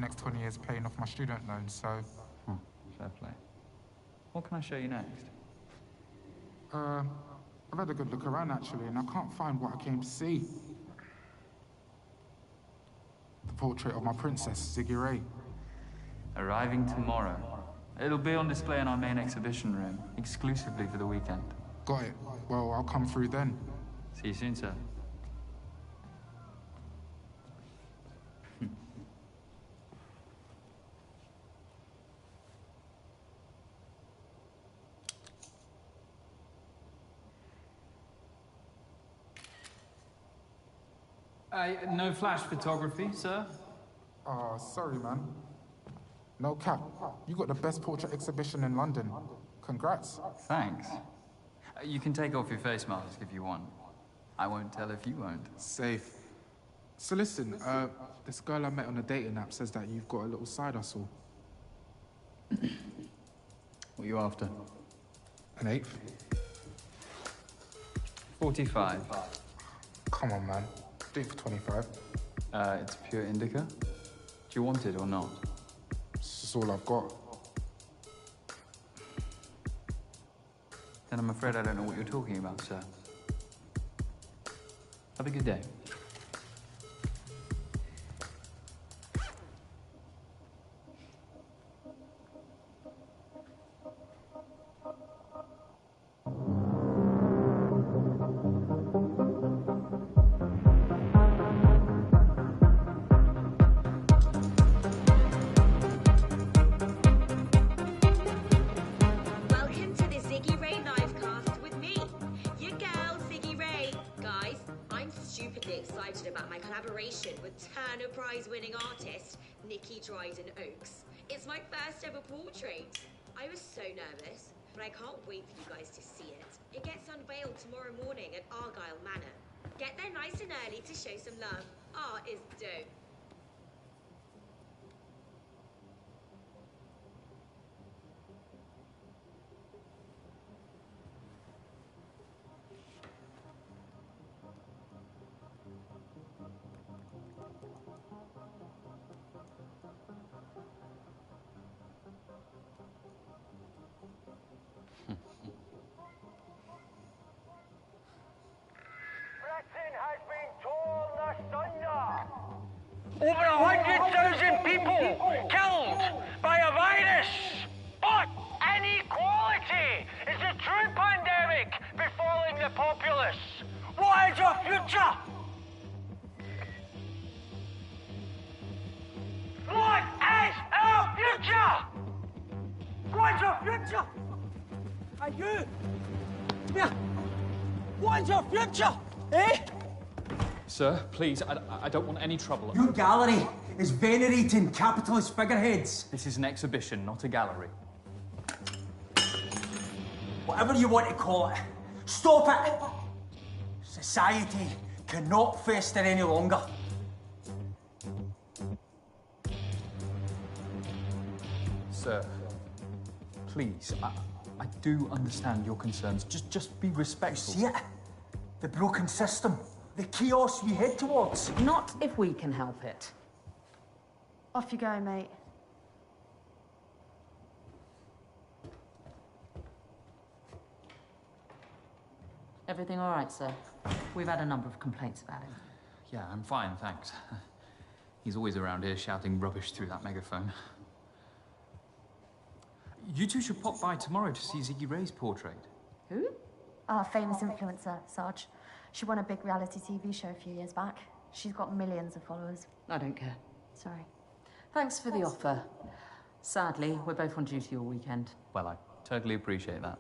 next 20 years paying off my student loan, so... Fair play. What can I show you next? I've had a good look around, actually, and I can't find what I came to see. The portrait of my princess, Ziggy Ray. Arriving tomorrow. It'll be on display in our main exhibition room, exclusively for the weekend. Got it. Well, I'll come through then. See you soon, sir. No flash photography, sir? Oh, sorry, man. No cap. You got the best portrait exhibition in London. Congrats. Thanks. You can take off your face mask if you want. I won't tell if you won't. Safe. So listen, this girl I met on a dating app says that you've got a little side hustle. What are you after? An eighth? 45. Come on, man. Do it for 25. It's pure indica. Do you want it or not? This is all I've got. Then I'm afraid I don't know what you're talking about, sir. Have a good day. It's my first ever portrait. I was so nervous, but I can't wait for you guys to see it. It gets unveiled tomorrow morning at Argyle Manor. Get there nice and early to show some love. Art is dope. Over 100,000 people killed by a virus. But inequality is the true pandemic befalling the populace. What is your future? What is our future? What's your future? And you? Come here. What is your future? Eh? Sir, please, I don't want any trouble. Your gallery is venerating capitalist figureheads. This is an exhibition, not a gallery. Whatever you want to call it, stop it! Society cannot fester any longer. Sir, please, I do understand your concerns. Just be respectful. See it? The broken system. The chaos we head towards. Not if we can help it. Off you go, mate. Everything all right, sir? We've had a number of complaints about him. Yeah, I'm fine, thanks. He's always around here shouting rubbish through that megaphone. You two should pop by tomorrow to see Ziggy Ray's portrait. Who? Our famous influencer, Sarge. She won a big reality TV show a few years back. She's got millions of followers. I don't care. Sorry. Thanks for the offer. Sadly, we're both on duty all weekend. Well, I totally appreciate that.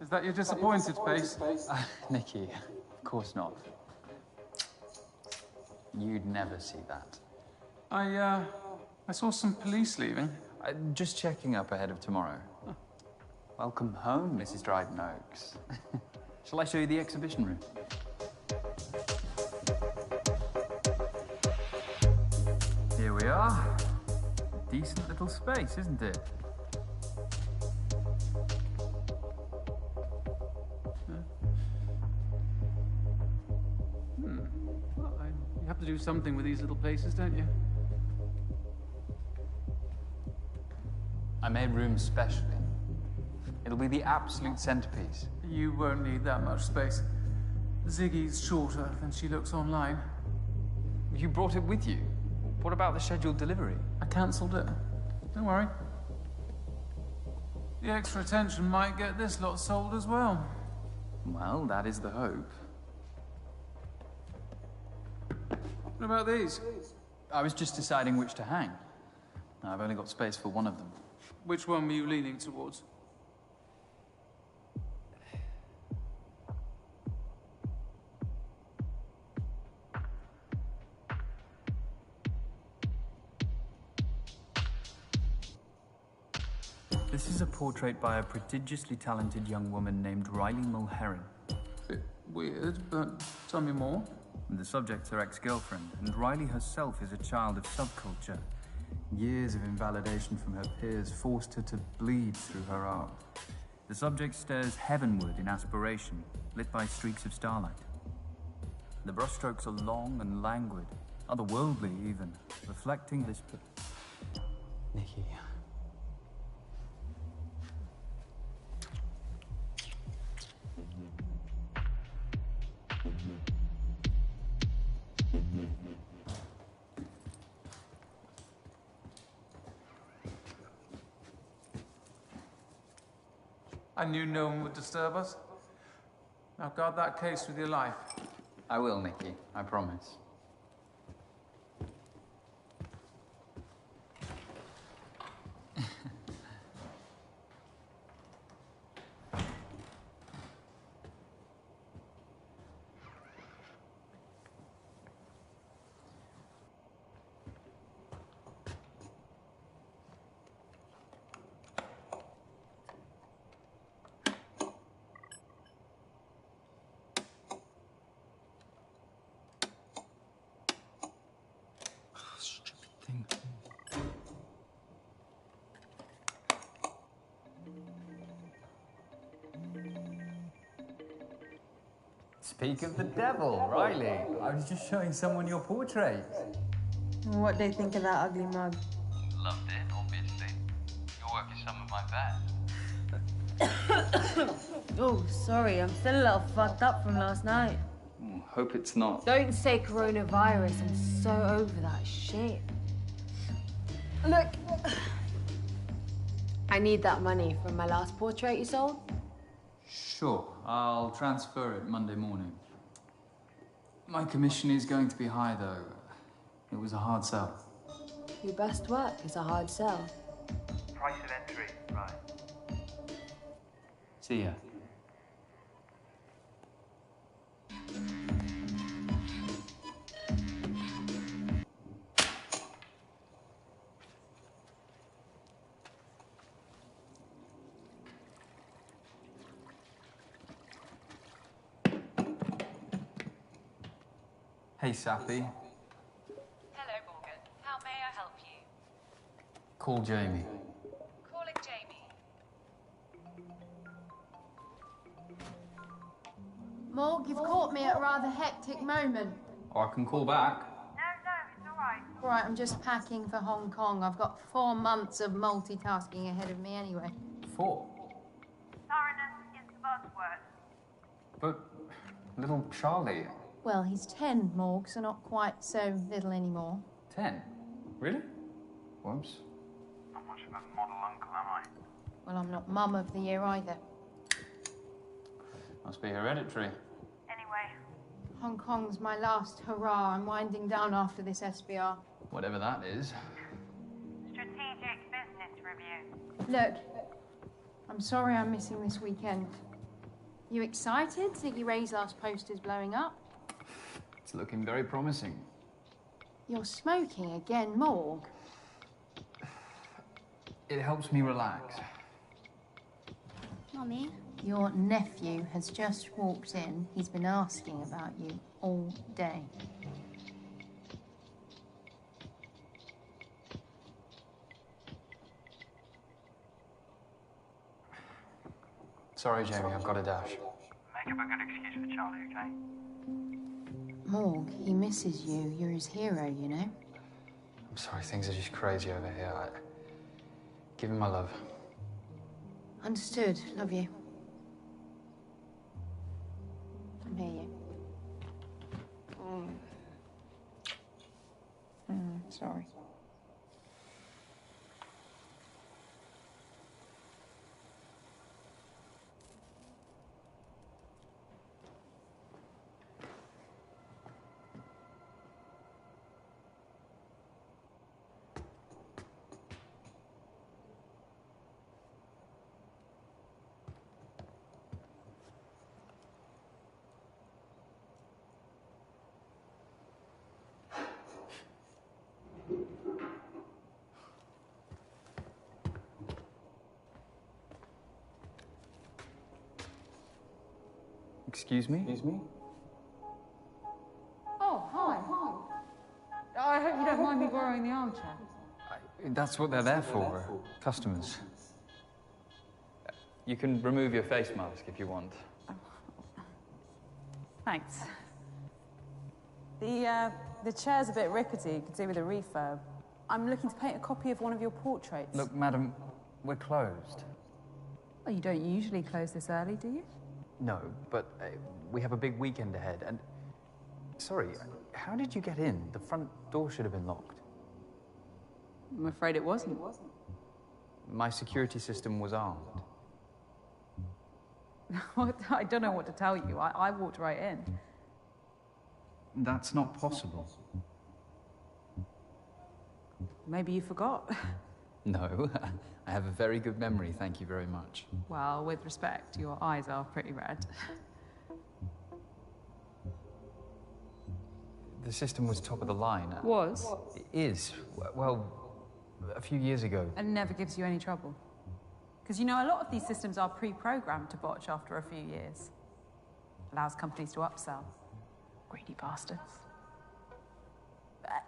Is that your disappointed face? Nikki, of course not. You'd never see that. I I saw some police leaving. Just checking up ahead of tomorrow. Oh. Just checking up ahead of tomorrow. Oh. Welcome home, Mrs. Dryden Oaks. Shall I show you the exhibition room? Here we are. Decent little space, isn't it? Well, you have to do something with these little places, don't you? I made room specially. It'll be the absolute centerpiece. You won't need that much space. Ziggy's shorter than she looks online. You brought it with you. What about the scheduled delivery? I cancelled it. Don't worry. The extra attention might get this lot sold as well. Well, that is the hope. What about these? I was just deciding which to hang. I've only got space for one of them. Which one were you leaning towards? This is a portrait by a prodigiously talented young woman named Riley Mulheron. Bit weird, but tell me more. The subject's her ex-girlfriend, and Riley herself is a child of subculture. Years of invalidation from her peers forced her to bleed through her art. The subject stares heavenward in aspiration, lit by streaks of starlight. The brushstrokes are long and languid, otherworldly even, reflecting this... Nikki. I knew no one would disturb us. Now guard that case with your life. I will, Nikki. I promise. Speak of the devil, Riley. I was just showing someone your portrait. What do you think of that ugly mug? Loved it, obviously. Your work is some of my best. Oh, sorry, I'm still a little fucked up from last night. Hope it's not. Don't say coronavirus, I'm so over that shit. Look, I need that money from my last portrait you sold. Sure, I'll transfer it Monday morning. My commission is going to be high, though. It was a hard sell. Your best work is a hard sell. Price of entry, right. See ya. Hey, Sappy. Hello, Morgan. How may I help you? Call Jamie. Calling Jamie. Morg, you've caught me at a rather hectic moment. Or I can call back. No, it's all right. All right, I'm just packing for Hong Kong. I've got 4 months of multitasking ahead of me anyway. 4? Thoroughness is the buzzword. But little Charlie... Well, he's 10, Morg, so not quite so little anymore. 10? Really? Whoops. Not much of a model uncle, am I? Well, I'm not mum of the year either. Must be hereditary. Anyway. Hong Kong's my last hurrah. I'm winding down after this SBR. Whatever that is. Strategic business review. Look, I'm sorry I'm missing this weekend. You excited? Ziggy Ray's last poster's blowing up? It's looking very promising. You're smoking again, Morg. It helps me relax. Mummy? Your nephew has just walked in. He's been asking about you all day. Sorry, Jamie, I've got a dash. Make up a good excuse for Charlie, okay? Morg, he misses you. You're his hero, you know? I'm sorry, things are just crazy over here. Give him my love. Understood. Love you. Come here, you. Sorry. Excuse me? Oh, hi. I hope you don't mind me borrowing the armchair. That's what they're there for, customers. You can remove your face mask if you want. Thanks. The chair's a bit rickety, could do with a refurb. I'm looking to paint a copy of one of your portraits. Look, madam, we're closed. Oh, you don't usually close this early, do you? No, but we have a big weekend ahead, and... Sorry, how did you get in? The front door should have been locked. I'm afraid it wasn't. My security system was armed. I don't know what to tell you. I walked right in. That's not possible. Maybe you forgot. No, I have a very good memory, thank you very much. Well, with respect, your eyes are pretty red. The system was top of the line. Was? It is. Well, a few years ago. And never gives you any trouble. Because, you know, a lot of these systems are pre-programmed to botch after a few years. Allows companies to upsell. Greedy bastards.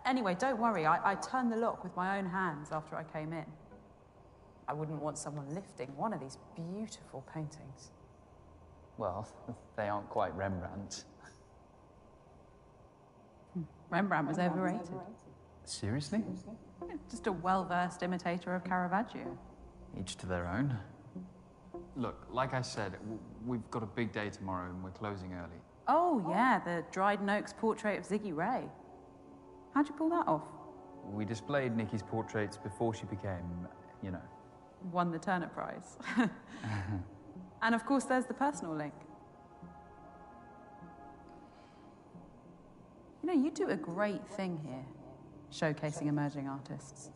Anyway, don't worry. I turned the lock with my own hands after I came in. I wouldn't want someone lifting one of these beautiful paintings. Well, they aren't quite Rembrandt's. Rembrandt was overrated. Seriously? Just a well-versed imitator of Caravaggio. Each to their own. Look, like I said, we've got a big day tomorrow and we're closing early. Oh, yeah, the Dryden Oaks portrait of Ziggy Ray. How'd you pull that off? We displayed Nikki's portraits before she became, you know. Won the Turner Prize. And of course, there's the personal link. You know, you do a great thing here, showcasing emerging artists.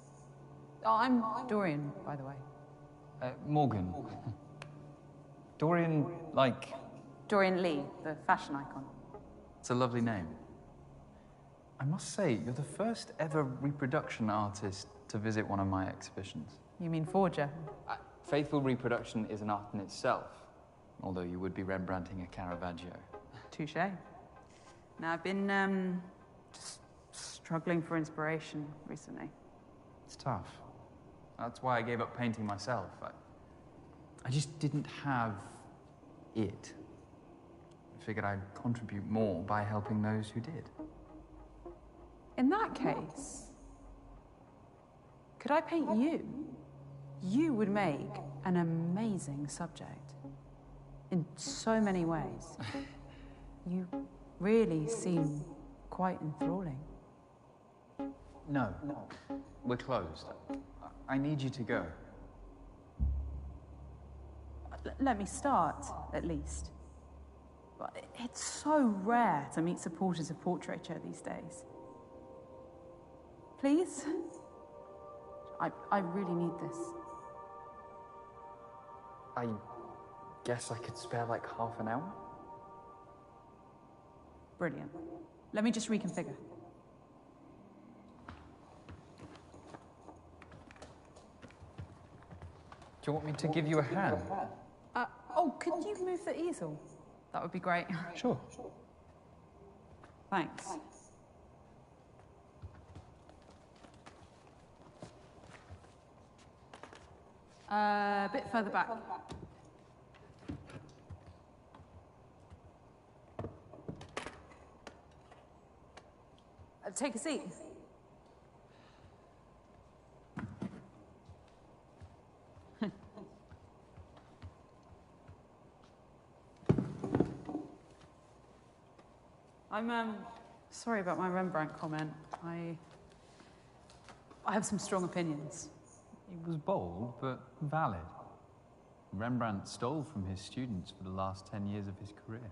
Oh, I'm Dorian, by the way. Morgan. Dorian, like... Dorian Lee, the fashion icon. It's a lovely name. I must say, you're the first ever reproduction artist to visit one of my exhibitions. You mean forger? Faithful reproduction is an art in itself, although you would be Rembrandting a Caravaggio. Touché. Now, I've been, just struggling for inspiration recently. It's tough. That's why I gave up painting myself. I just didn't have it. I figured I'd contribute more by helping those who did. In that case, could I paint you? You would make an amazing subject. In so many ways. You really seem quite enthralling. No. We're closed. I need you to go. Let me start, at least. It's so rare to meet supporters of portraiture these days. Please? I really need this. I guess I could spare like half an hour? Brilliant. Let me just reconfigure. you want me to give you a hand? Oh, could you move the easel? That would be great. Sure. Thanks. A bit further back. Take a seat. I'm sorry about my Rembrandt comment. I have some strong opinions. It was bold, but valid. Rembrandt stole from his students for the last 10 years of his career.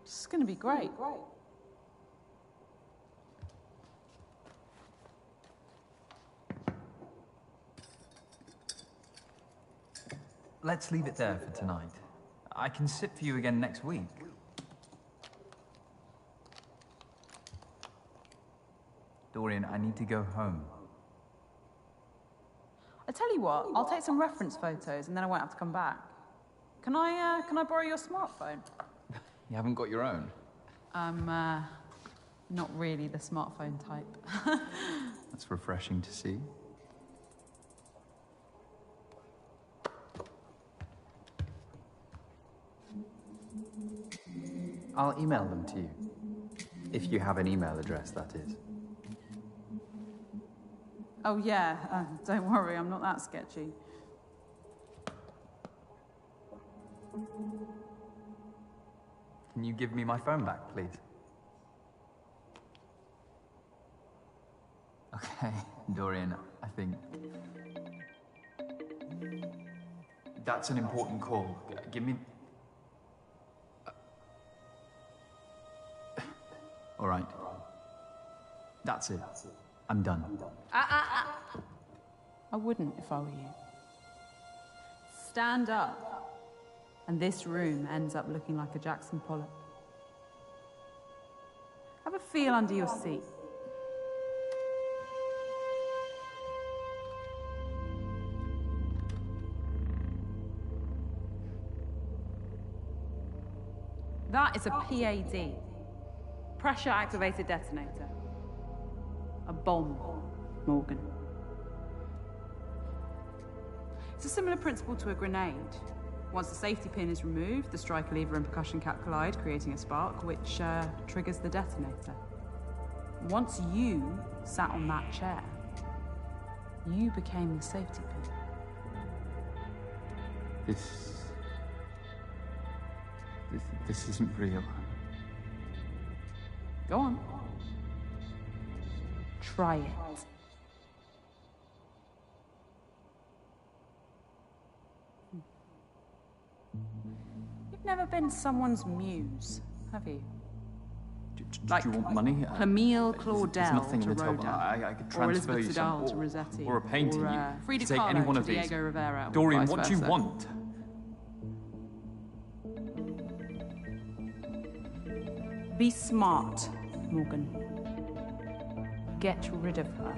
It's going to be great. Let's leave it there for tonight. I can sit for you again next week. Dorian, I need to go home. I tell you what, I'll take some reference photos and then I won't have to come back. Can I borrow your smartphone? You haven't got your own? I'm not really the smartphone type. That's refreshing to see. I'll email them to you. If you have an email address, that is. Oh yeah, don't worry, I'm not that sketchy. Can you give me my phone back, please? Okay, Dorian, I think... That's an important call. Give me... All right. That's it. I'm done. I wouldn't if I were you. Stand up. And this room ends up looking like a Jackson Pollock. Have a feel under your seat. That is a PAD. Pressure activated detonator. A bomb, Morgan. It's a similar principle to a grenade. Once the safety pin is removed, the striker lever and percussion cap collide, creating a spark, which triggers the detonator. Once you sat on that chair, you became the safety pin. This isn't real. Go on. Try it. You've never been someone's muse, have you? Do you want money? Camille Claudel There's nothing to in the top. Rodin, I could or transfer Elizabeth you some, Vidal to Rossetti, or a painting. or You Frida take Kahlo any one to of these. Diego Rivera, or Dorian, vice what do you versa. want? Be smart, Morgan. Get rid of her.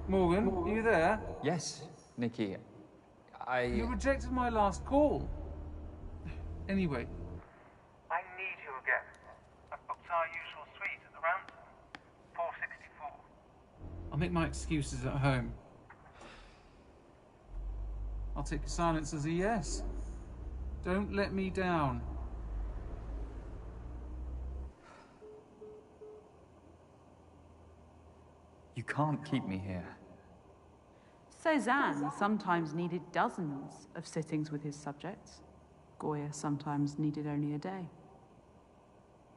Morgan, are you there? Yes, Nikki. You rejected my last call. Anyway. I need you again. I've booked our usual suite at the Ransom. 464. I'll make my excuses at home. I'll take your silence as a yes. Don't let me down. You can't keep me here. Cezanne sometimes needed dozens of sittings with his subjects. Goya sometimes needed only a day.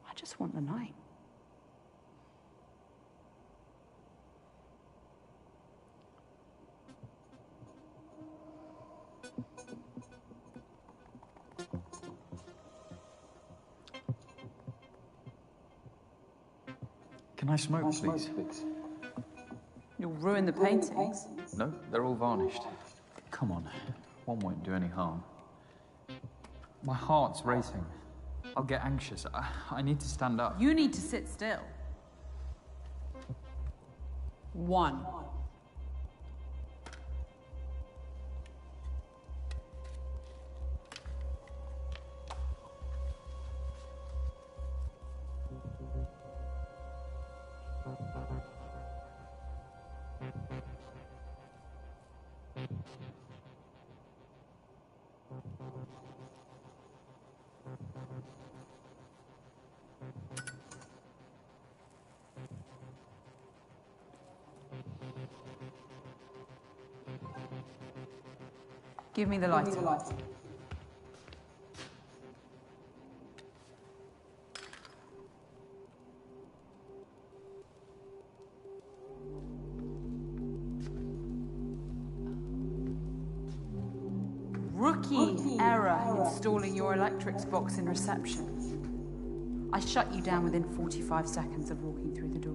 I just want the night. Can I smoke, please? You'll ruin the paintings. No, they're all varnished. Come on, one won't do any harm. My heart's racing. I'll get anxious. I need to stand up. You need to sit still. 1. Give me the lighter. Rookie error installing your electrics box in reception. I shut you down within 45 seconds of walking through the door.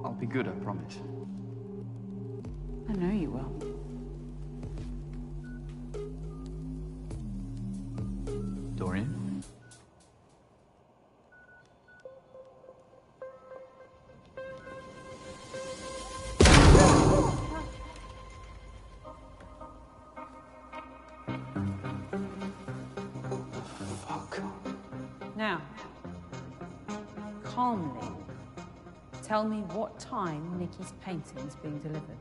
I'll be good, I promise. I know you will. Dorian? Fuck. Now, calmly, tell me what time Nikki's painting is being delivered.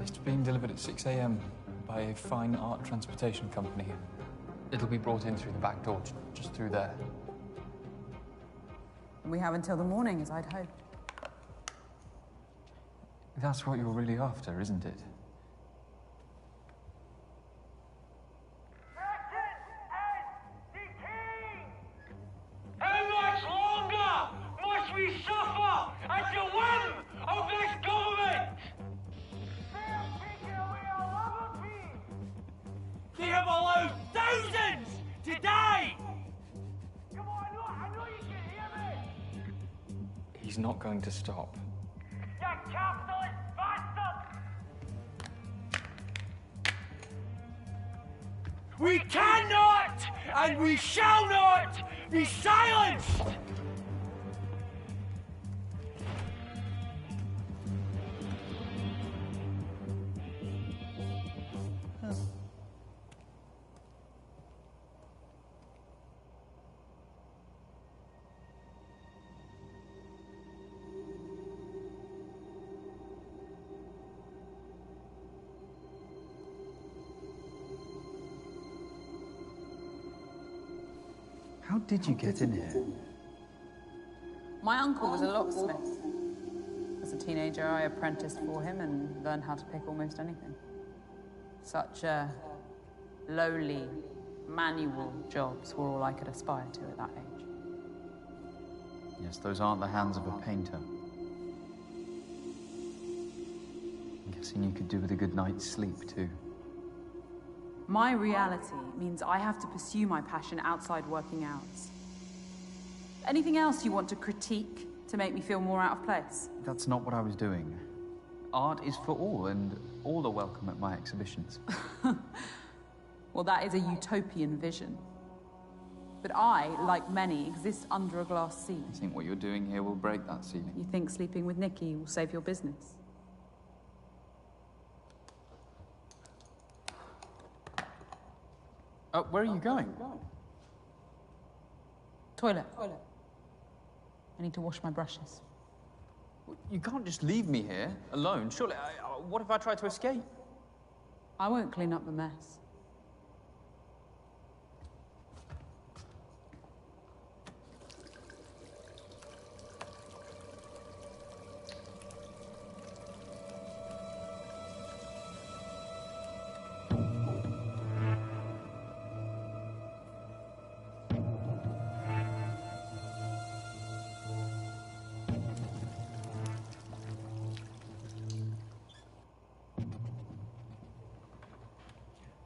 It's being delivered at 6 a.m. by a fine art transportation company. It'll be brought in through the back door, just through there. We have until the morning, as I'd hoped. That's what you're really after, isn't it? How much longer must we suffer at the whim of this government? They're taking away our liberty. They have allowed thousands to die. Come on, I know you can hear me. He's not going to stop. You capitalist bastard! We cannot and we shall not be silenced! How did you get in here? My uncle was a locksmith. As a teenager, I apprenticed for him and learned how to pick almost anything. Such lowly, manual jobs were all I could aspire to at that age. Yes, those aren't the hands of a painter. I'm guessing you could do with a good night's sleep, too. My reality means I have to pursue my passion outside working hours. Anything else you want to critique to make me feel more out of place? That's not what I was doing. Art is for all, and all are welcome at my exhibitions. Well, that is a utopian vision. But I, like many, exist under a glass ceiling. I think what you're doing here will break that ceiling. You think sleeping with Nikki will save your business? Where are you going? Toilet. I need to wash my brushes. You can't just leave me here, alone. Surely, what if I try to escape? I won't clean up the mess.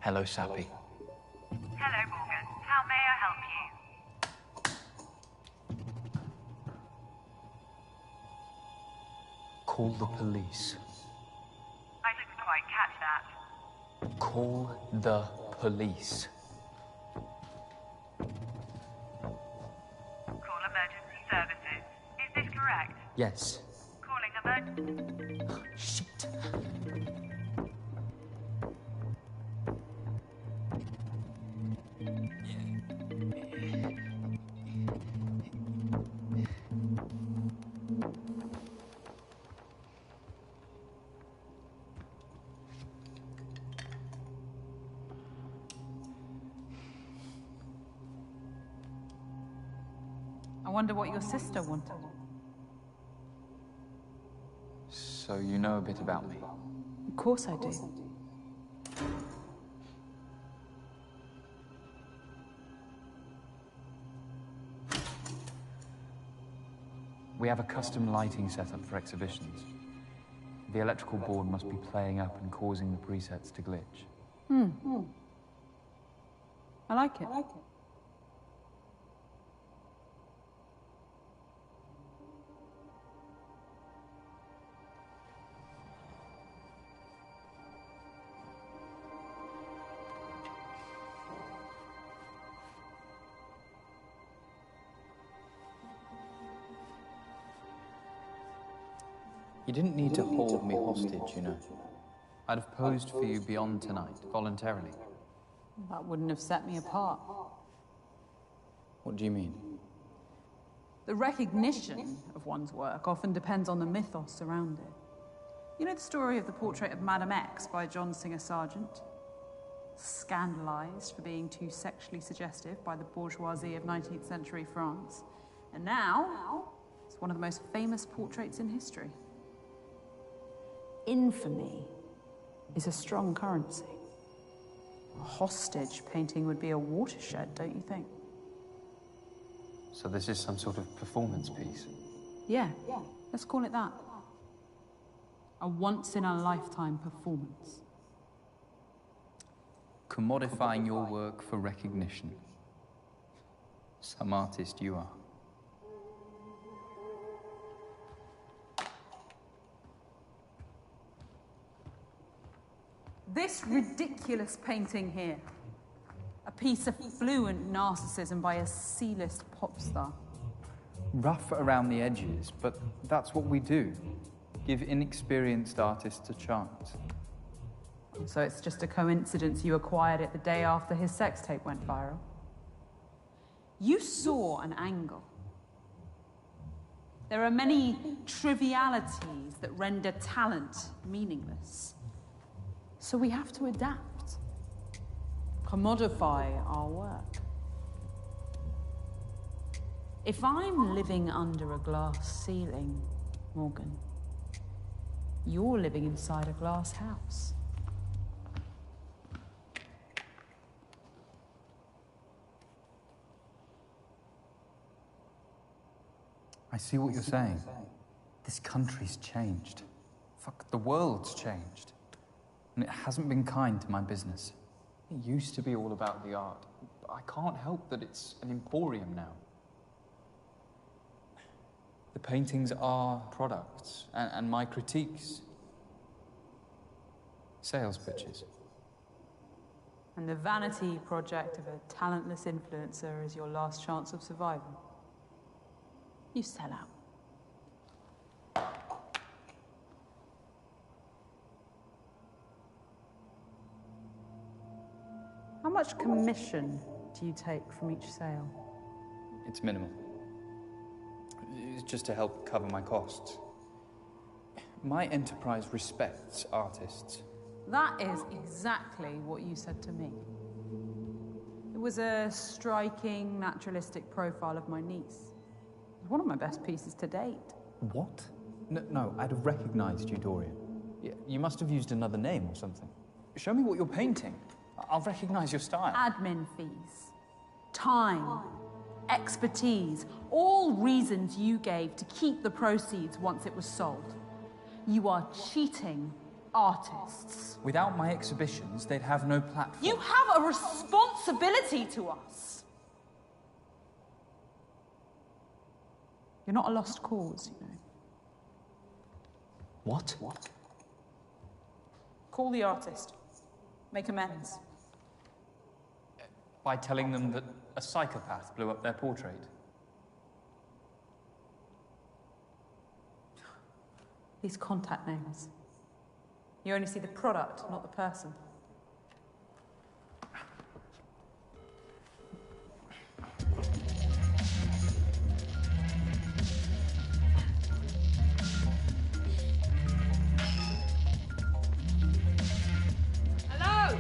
Hello, Sappy. Hello, Morgan. How may I help you? Call the police. I didn't quite catch that. Call the police. Call emergency services. Is this correct? Yes. Calling emergency... Shit. I wonder what your sister wanted. So you know a bit about me? Of course I do. We have a custom lighting setup for exhibitions. The electrical board must be playing up and causing the presets to glitch. I like it. You didn't need to hold me hostage, you know. I'd have posed for you beyond tonight, voluntarily. That wouldn't have set me apart. What do you mean? The recognition of one's work often depends on the mythos around it. You know the story of the portrait of Madame X by John Singer Sargent? Scandalized for being too sexually suggestive by the bourgeoisie of 19th century France. And now, it's one of the most famous portraits in history. Infamy is a strong currency. A hostage painting would be a watershed, don't you think? So this is some sort of performance piece? Yeah, let's call it that. A once-in-a-lifetime performance. Commodifying your work for recognition. Some artist you are. This ridiculous painting here. A piece of fluent narcissism by a C-list pop star. Rough around the edges, but that's what we do. Give inexperienced artists a chance. So it's just a coincidence you acquired it the day after his sex tape went viral? You saw an angle. There are many trivialities that render talent meaningless. So we have to adapt, commodify our work. If I'm living under a glass ceiling, Morgan, you're living inside a glass house. I see what you're saying. This country's changed. Fuck, the world's changed. And it hasn't been kind to my business. It used to be all about the art. But I can't help that it's an emporium now. The paintings are products, and my critiques, sales pitches. And the vanity project of a talentless influencer is your last chance of survival. You sell out. How much commission do you take from each sale? It's minimal. It's just to help cover my costs. My enterprise respects artists. That is exactly what you said to me. It was a striking, naturalistic profile of my niece. It was one of my best pieces to date. What? No, I'd have recognized you, Dorian. You must have used another name or something. Show me what you're painting. I'll recognize your style. Admin fees, time, expertise, all reasons you gave to keep the proceeds once it was sold. You are cheating artists. Without my exhibitions, they'd have no platform. You have a responsibility to us. You're not a lost cause, you know. What? Call the artist. Make amends. By telling them that a psychopath blew up their portrait. These contact names. You only see the product, not the person. Hello?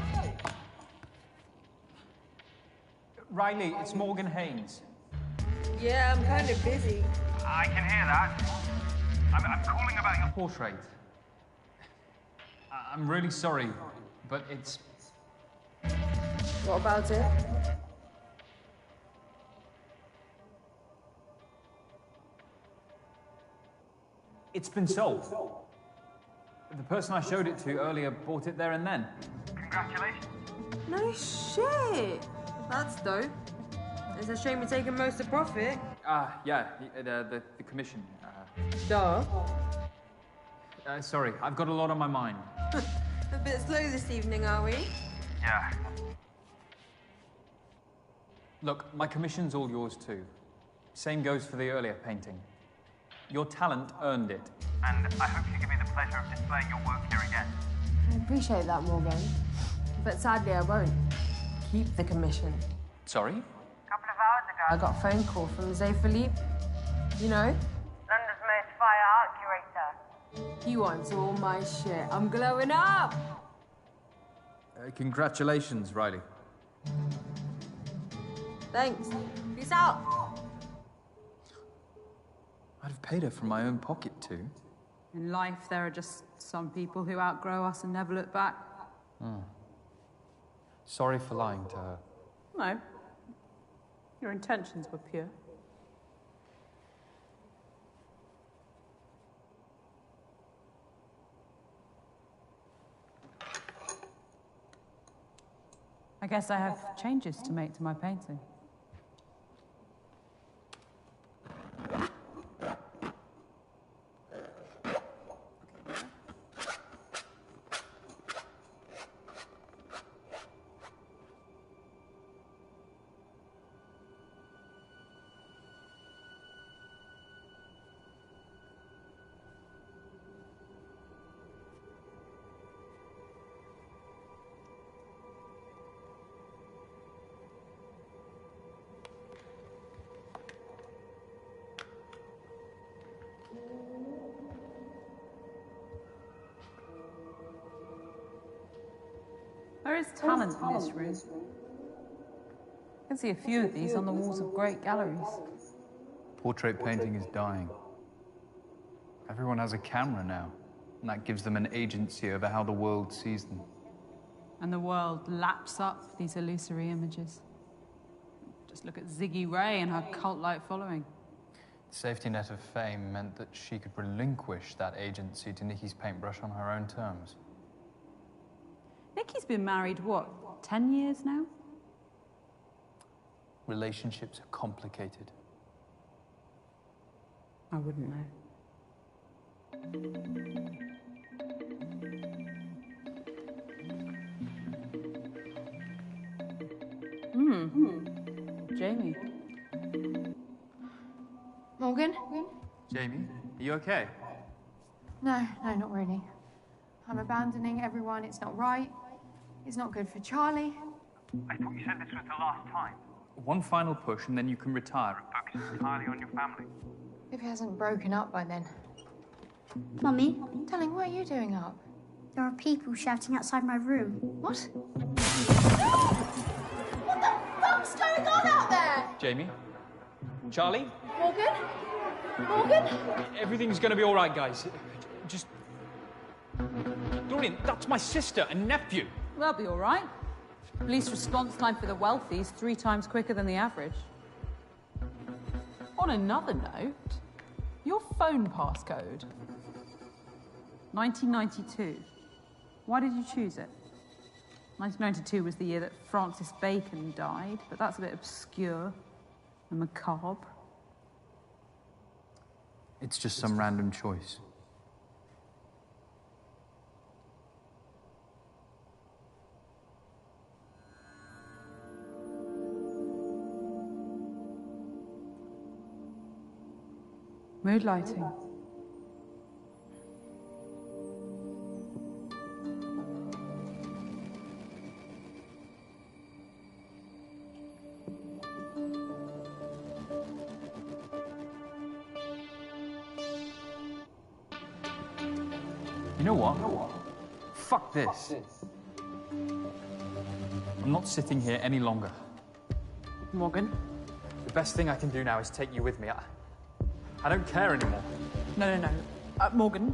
Riley, it's Morgan Haynes. Yeah, I'm kind of busy. I can hear that. I'm calling about your Portrait. I'm really sorry, but it's... What about it? It's been sold. The person I showed it to earlier bought it there and then. Congratulations. No shit. That's dope. It's a shame you're taking most of the profit. Yeah, the commission. Duh. Sorry, I've got a lot on my mind. A bit slow this evening, are we? Yeah. Look, my commission's all yours too. Same goes for the earlier painting. Your talent earned it. And I hope you give me the pleasure of displaying your work here again. I appreciate that, Morgan. But sadly, I won't keep the commission. Sorry? A couple of hours ago, I got a phone call from Zé Philippe. You know? London's most fire art curator. He wants all my shit. I'm glowing up! Congratulations, Riley. Thanks. Peace out. I'd have paid her from my own pocket too. In life, there are just some people who outgrow us and never look back. Sorry for lying to her. No. Your intentions were pure. I guess I have changes to make to my painting. There is talent in this room. I can see a few of these on the walls of great galleries. Portrait painting is dying. Everyone has a camera now, and that gives them an agency over how the world sees them. And the world laps up these illusory images. Just look at Ziggy Ray and her cult-like following. The safety net of fame meant that she could relinquish that agency to Nikki's paintbrush on her own terms. Nikki's been married, what, 10 years now? Relationships are complicated. I wouldn't know. Jamie. Morgan? Jamie, are you okay? No, not really. I'm abandoning everyone. It's not right. It's not good for Charlie. I thought you said this was the last time. One final push and then you can retire. Focus entirely on your family. If he hasn't broken up by then. Mummy, Darling, what are you doing up? there are people shouting outside my room. What? What the fuck's going on out there? Jamie? Charlie? Morgan? Morgan? Everything's gonna be all right, guys. Just... Dorian, that's my sister and nephew. They'll be all right. Police response time for the wealthy is 3 times quicker than the average. On another note, your phone passcode. 1992. Why did you choose it? 1992 was the year that Francis Bacon died, but that's a bit obscure and macabre. It's just some random choice. Mood lighting. You know what? Fuck this. I'm not sitting here any longer. Morgan? The best thing I can do now is take you with me. I don't care anymore. No. Morgan.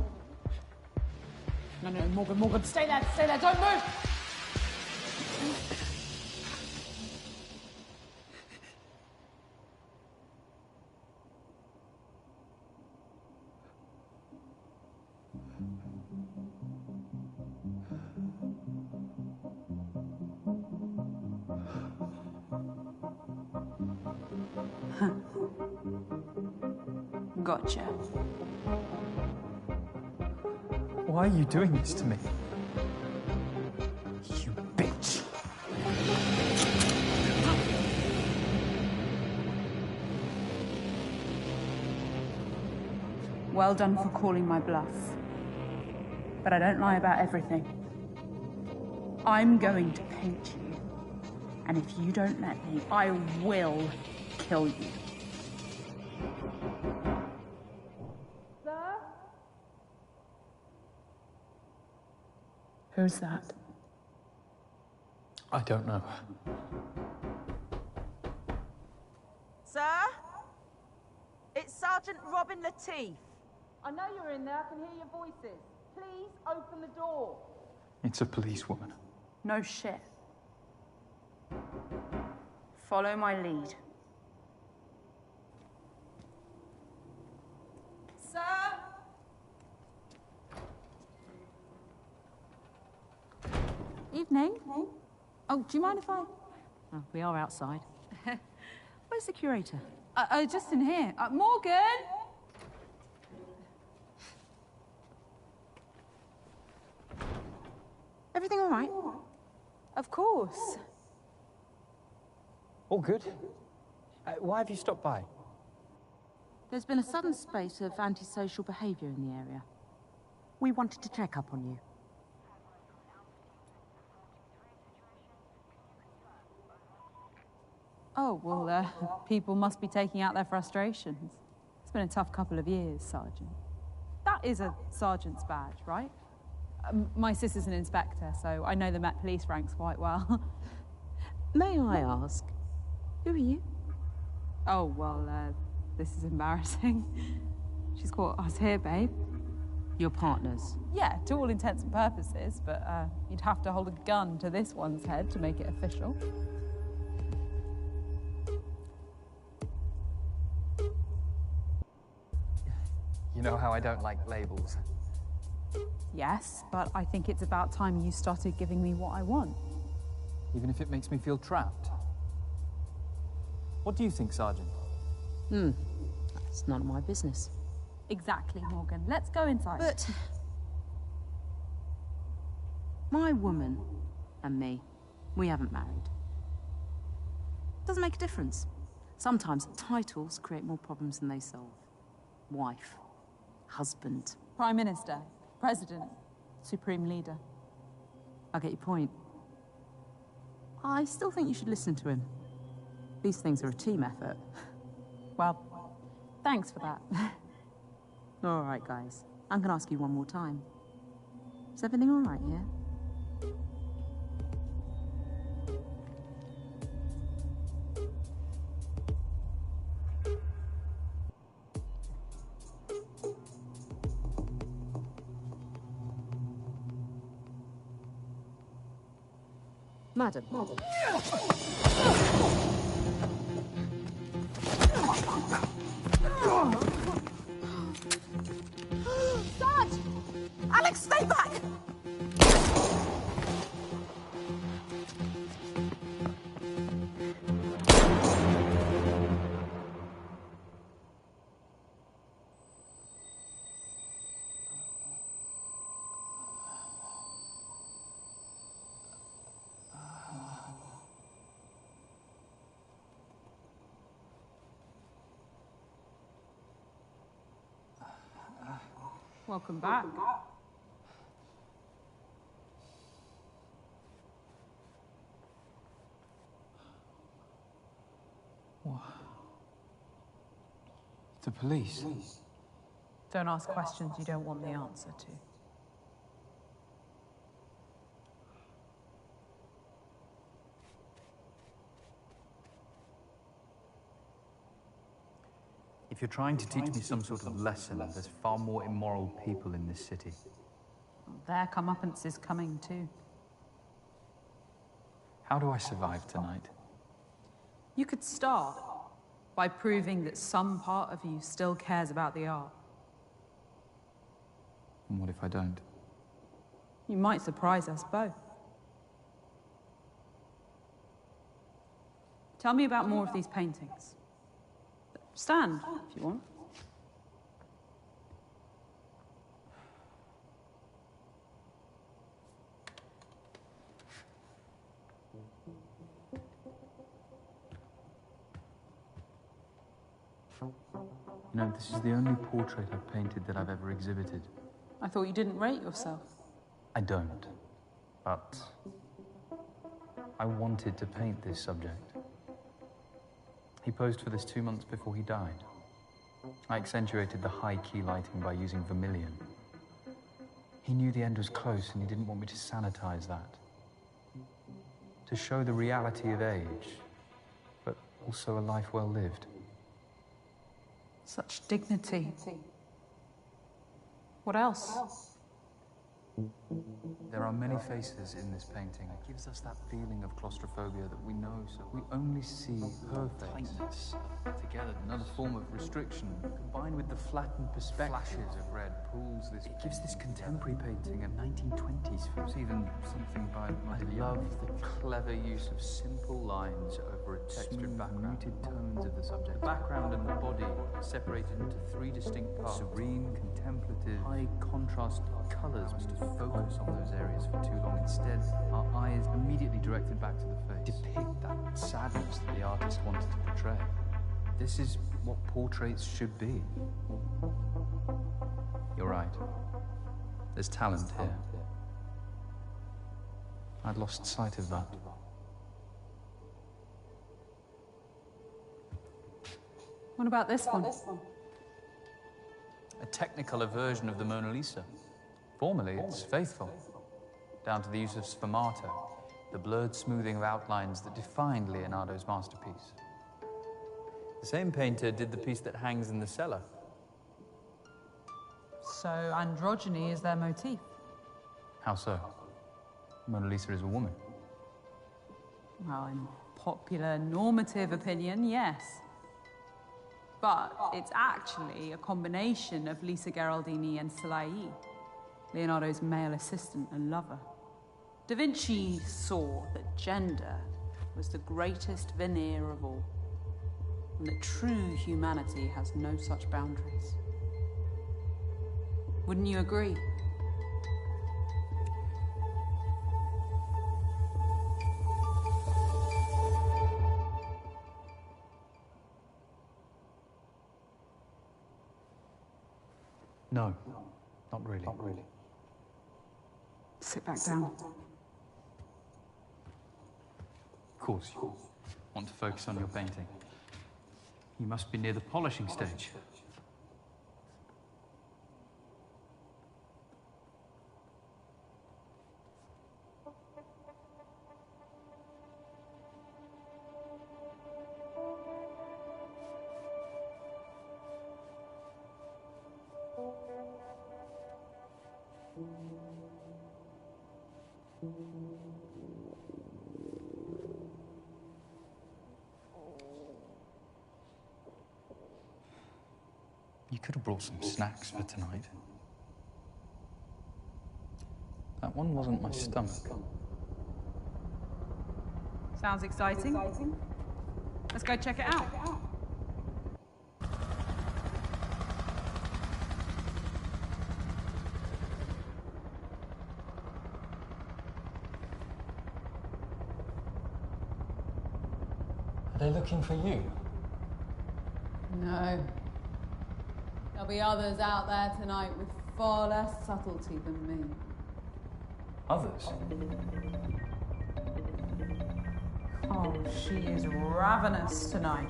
No, Morgan, stay there, don't move! Gotcha. Why are you doing this to me? You bitch. Well done for calling my bluff. But I don't lie about everything. I'm going to paint you. And if you don't let me, I will kill you. Sir? Who's that? I don't know. Sir? It's Sergeant Robin Lateef. I know you're in there. I can hear your voices. Please open the door. It's a policewoman. No shit. Follow my lead. Sir? Evening. Oh, do you mind if I... Oh, we are outside. Where's the curator? Just in here. Morgan! Everything all right? Of course. All good. Why have you stopped by? There's been a sudden spate of antisocial behaviour in the area. We wanted to check up on you. Oh, well, people must be taking out their frustrations. It's been a tough couple of years, Sergeant. That is a sergeant's badge, right? My sister's an inspector, so I know the Met Police ranks quite well. May I ask, who are you? Oh, well, this is embarrassing. She's caught us here, babe. Your partners? Yeah, to all intents and purposes, but you'd have to hold a gun to this one's head to make it official. You know how I don't like labels. Yes, but I think it's about time you started giving me what I want. Even if it makes me feel trapped. What do you think, Sergeant? It's none of my business. Exactly, Morgan. Let's go inside. But my woman and me, we haven't married. Doesn't make a difference. Sometimes titles create more problems than they solve. Wife, husband. Prime Minister, President, Supreme Leader. I get your point. I still think you should listen to him. These things are a team effort. Well, Thanks for that. All right, guys. I'm going to ask you one more time. Is everything all right here? Madam. Sarge! Alex, stay back! Welcome back. What? The police? Don't ask questions you don't want the answer to. If you're trying to teach me some sort of lesson, there's far more immoral people in this city. Their comeuppance is coming too. How do I survive tonight? You could start by proving that some part of you still cares about the art. And what if I don't? You might surprise us both. Tell me about more of these paintings. Stand, if you want. You know, this is the only portrait I've painted that I've ever exhibited. I thought you didn't rate yourself. I don't. But I wanted to paint this subject. He posed for this 2 months before he died. I accentuated the high-key lighting by using vermilion. He knew the end was close and he didn't want me to sanitize that. To show the reality of age, but also a life well lived. Such dignity. What else? There are many faces in this painting. It gives us that feeling of claustrophobia that we know, so we only see her face together. Another form of restriction, combined with the flattened perspective. Flashes of red pulls this. It gives this contemporary painting a 1920s feel. There's even something by I love the clever use of simple lines over a textured background. Muted tones of the subject. The background and the body separated into 3 distinct parts. Serene, contemplative, high contrast colors must focus on those areas for too long. Instead, our eyes immediately directed back to the face. Depict that sadness that the artist wanted to portray. This is what portraits should be. You're right. There's talent here. I'd lost sight of that. What about this one? A technicolor version of the Mona Lisa. Formally, it's faithful, down to the use of sfumato, the blurred smoothing of outlines that defined Leonardo's masterpiece. The same painter did the piece that hangs in the cellar. So androgyny is their motif. How so? Mona Lisa is a woman. Well, in popular normative opinion, yes. But it's actually a combination of Lisa Gherardini and Salai, Leonardo's male assistant and lover. Da Vinci saw that gender was the greatest veneer of all, and that true humanity has no such boundaries. Wouldn't you agree? No, not really. Not really. Sit back down. Of course, you want to focus on your painting. You must be near the polishing stage. could have brought some snacks for tonight. That one wasn't my stomach. Sounds exciting. Let's go check it out. Are they looking for you? No. There'll be others out there tonight with far less subtlety than me. Others? Oh, she is ravenous tonight.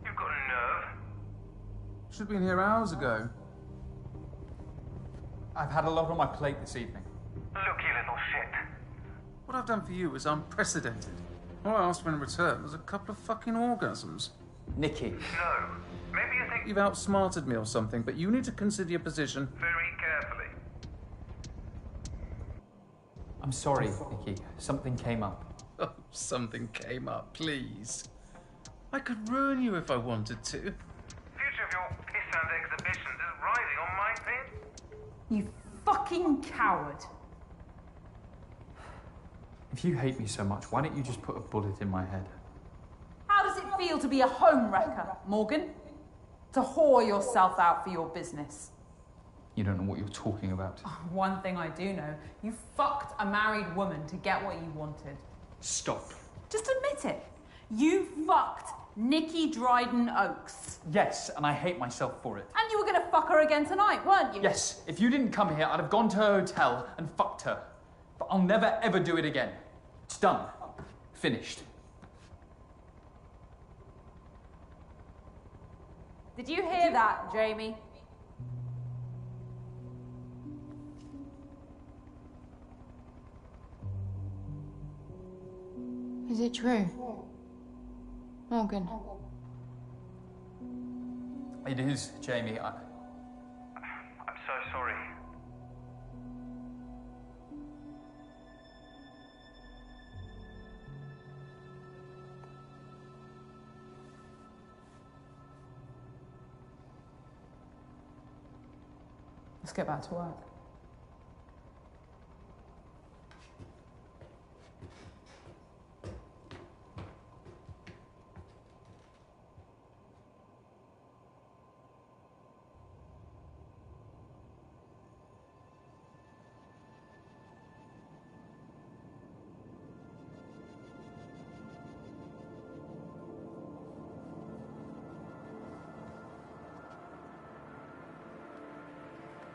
You've got a nerve. Should have been here hours ago. I've had a lot on my plate this evening. Look, you little shit. What I've done for you is unprecedented. All I asked for in return was a couple of fucking orgasms. Nikki. No. Maybe you think You've outsmarted me or something, but you need to consider your position. very carefully. I'm sorry, Nikki. Something came up. Oh, something came up, please. I could ruin you if I wanted to. Future of your piss-and exhibitions is riding on my pin. You fucking coward. If you hate me so much, why don't you just put a bullet in my head? How does it feel to be a home wrecker, Morgan? To whore yourself out for your business? You don't know what you're talking about. One thing I do know, you fucked a married woman to get what you wanted. Stop. Just admit it. You fucked Nikki Dryden Oakes. Yes, and I hate myself for it. And you were gonna fuck her again tonight, weren't you? Yes, if you didn't come here, I'd have gone to her hotel and fucked her. But I'll never ever do it again. It's done. Finished. Did you hear that, Jamie? Is it true? Morgan. It is, Jamie. I'm so sorry. Let's get back to work.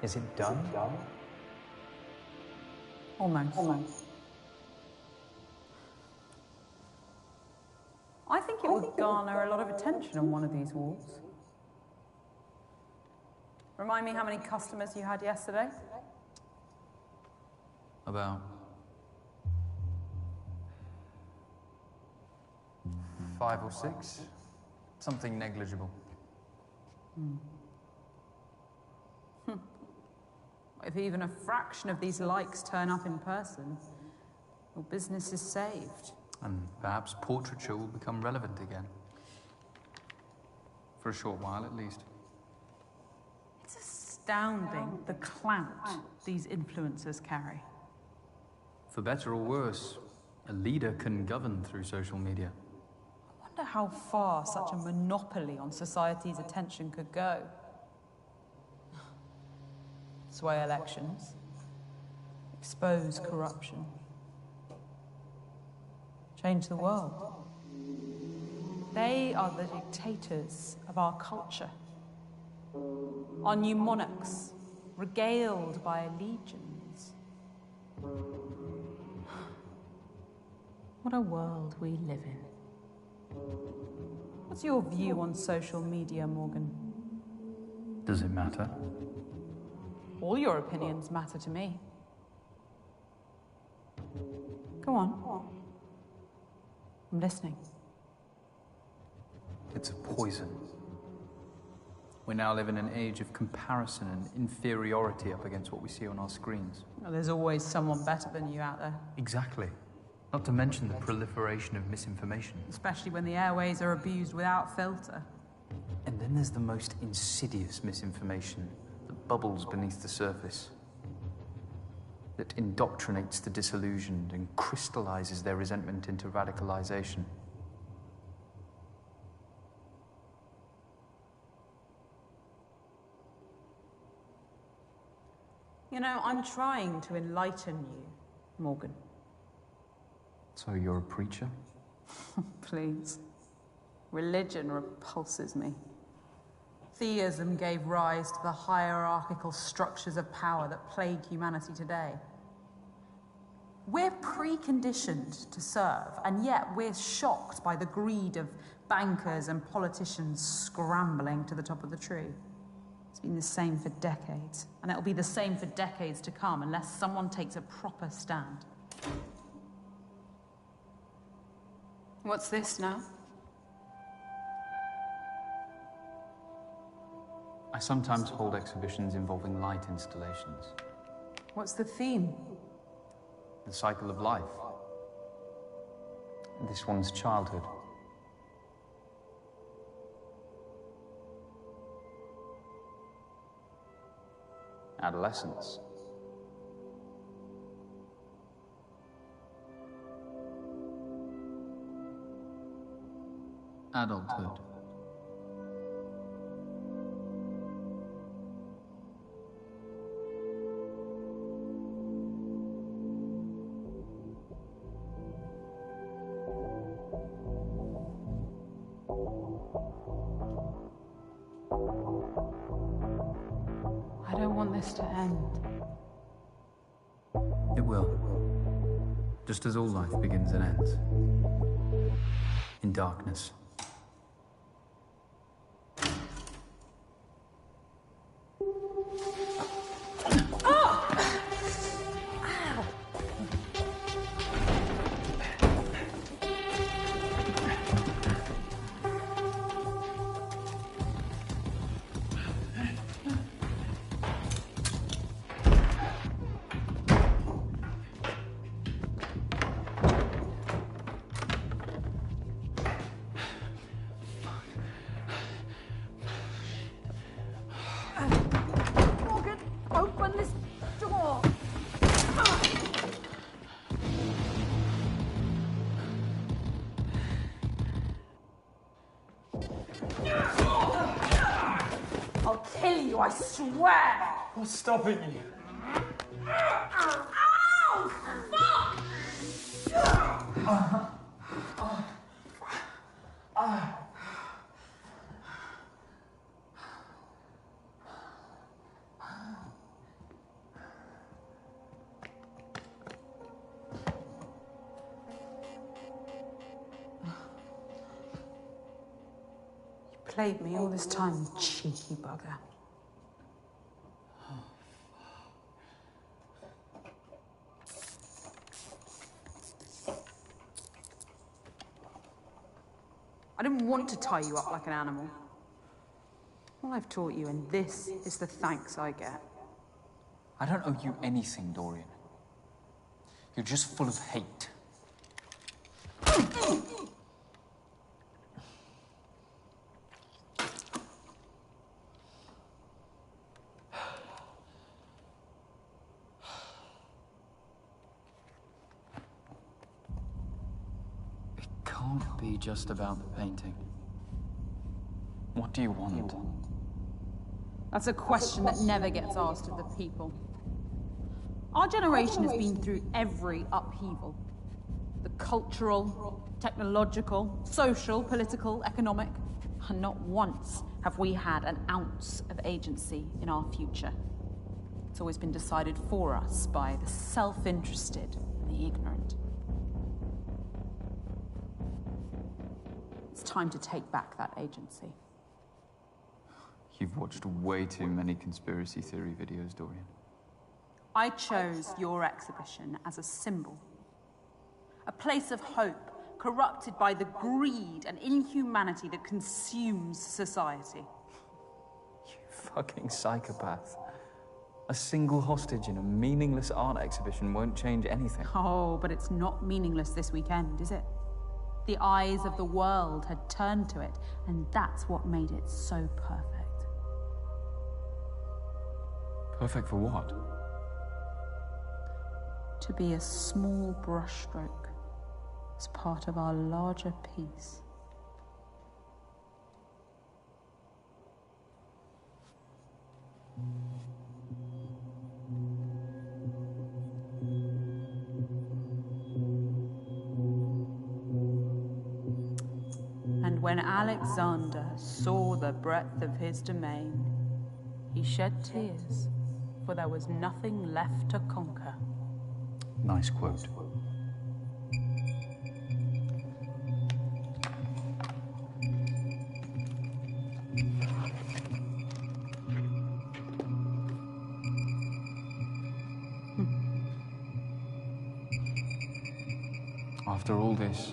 Is it done? Almost. I think it would garner a lot of attention on one of these walls. Remind me how many customers you had yesterday? About 5 or 6. Something negligible. If even a fraction of these likes turn up in person, your business is saved. And perhaps portraiture will become relevant again. For a short while, at least. It's astounding the clout these influencers carry. For better or worse, a leader can govern through social media. I wonder how far such a monopoly on society's attention could go. Sway elections, expose corruption, change the world. They are the dictators of our culture. Our new monarchs, regaled by legions. What a world we live in. What's your view on social media, Morgan? Does it matter? All your opinions matter to me. Go on. I'm listening. It's a poison. We now live in an age of comparison and inferiority up against what we see on our screens. Well, there's always someone better than you out there. Exactly. Not to mention the proliferation of misinformation. Especially when the airways are abused without filter. And then there's the most insidious misinformation that bubbles beneath the surface. That indoctrinates the disillusioned and crystallizes their resentment into radicalization. You know, I'm trying to enlighten you, Morgan. So you're a preacher? Please. Religion repulses me. Theism gave rise to the hierarchical structures of power that plague humanity today. We're preconditioned to serve, and yet we're shocked by the greed of bankers and politicians scrambling to the top of the tree. It's been the same for decades, and it'll be the same for decades to come unless someone takes a proper stand. What's this now? I sometimes hold exhibitions involving light installations. What's the theme? The cycle of life. This one's childhood. Adolescence. Adulthood. I don't want this to end. It will. Just as all life begins and ends. In darkness. Morgan, open this door! I'll kill you, I swear! What's stopping you? Ow! Fuck! Played me all this time, you cheeky bugger. I didn't want to tie you up like an animal. Well, I've taught you, and this is the thanks I get. I don't owe you anything, Dorian. You're just full of hate. Can't be just about the painting. What do you want? That's a question that never gets asked of the people. Our generation has been through every upheaval. The cultural, technological, social, political, economic. And not once have we had an ounce of agency in our future. It's always been decided for us by the self-interested and the ignorant. It's time to take back that agency. You've watched way too many conspiracy theory videos, Dorian. I chose your exhibition as a symbol. A place of hope, corrupted by the greed and inhumanity that consumes society. You fucking psychopath. A single hostage in a meaningless art exhibition won't change anything. Oh, but it's not meaningless this weekend, is it? The eyes of the world had turned to it, and that's what made it so perfect. Perfect for what? To be a small brushstroke as part of our larger piece. And when Alexander saw the breadth of his domain, he shed tears, for there was nothing left to conquer. Nice quote. After all this,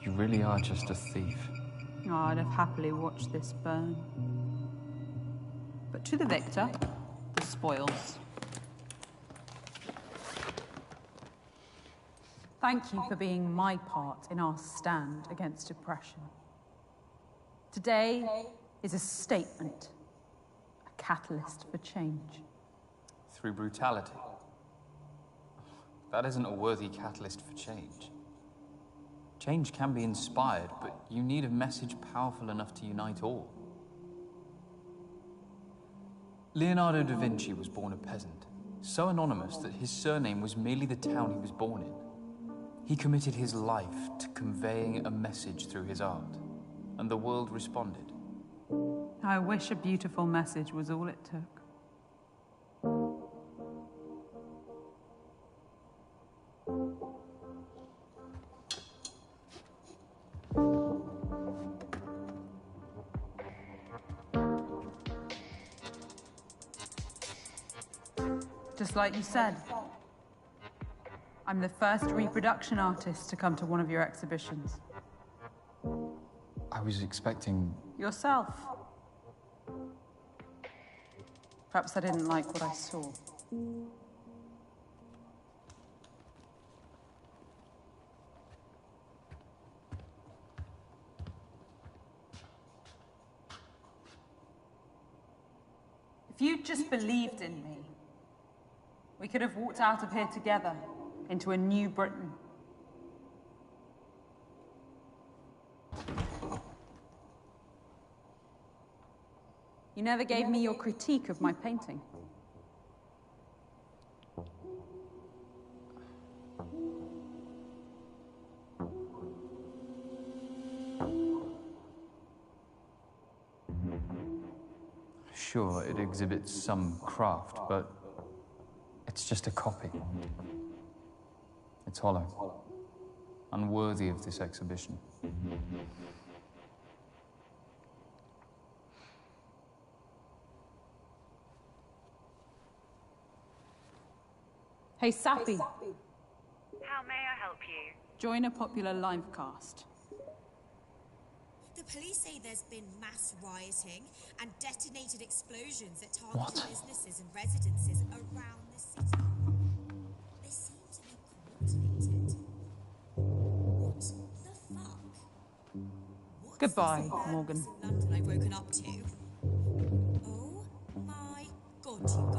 you really are just a thief. Oh, I'd have happily watched this burn. But to the victor, the spoils. Thank you for being my part in our stand against oppression. Today is a statement, a catalyst for change. Through brutality. That isn't a worthy catalyst for change. Change can be inspired, but you need a message powerful enough to unite all. Leonardo da Vinci was born a peasant, so anonymous that his surname was merely the town he was born in. He committed his life to conveying a message through his art, and the world responded. I wish a beautiful message was all it took. Just like you said, I'm the first reproduction artist to come to one of your exhibitions. I was expecting... Yourself. Perhaps I didn't like what I saw. If you'd just believed in me, we could have walked out of here together into a new Britain. You never gave me your critique of my painting. Sure, it exhibits some craft, but it's just a copy. It's hollow, unworthy of this exhibition. Hey, Sappy. How may I help you? Join a popular live cast. The police say there's been mass rioting and detonated explosions that target businesses and residences around the city. They seem to be coordinated. What the fuck? Goodbye, Morgan. London I've woken up to. Oh my god, you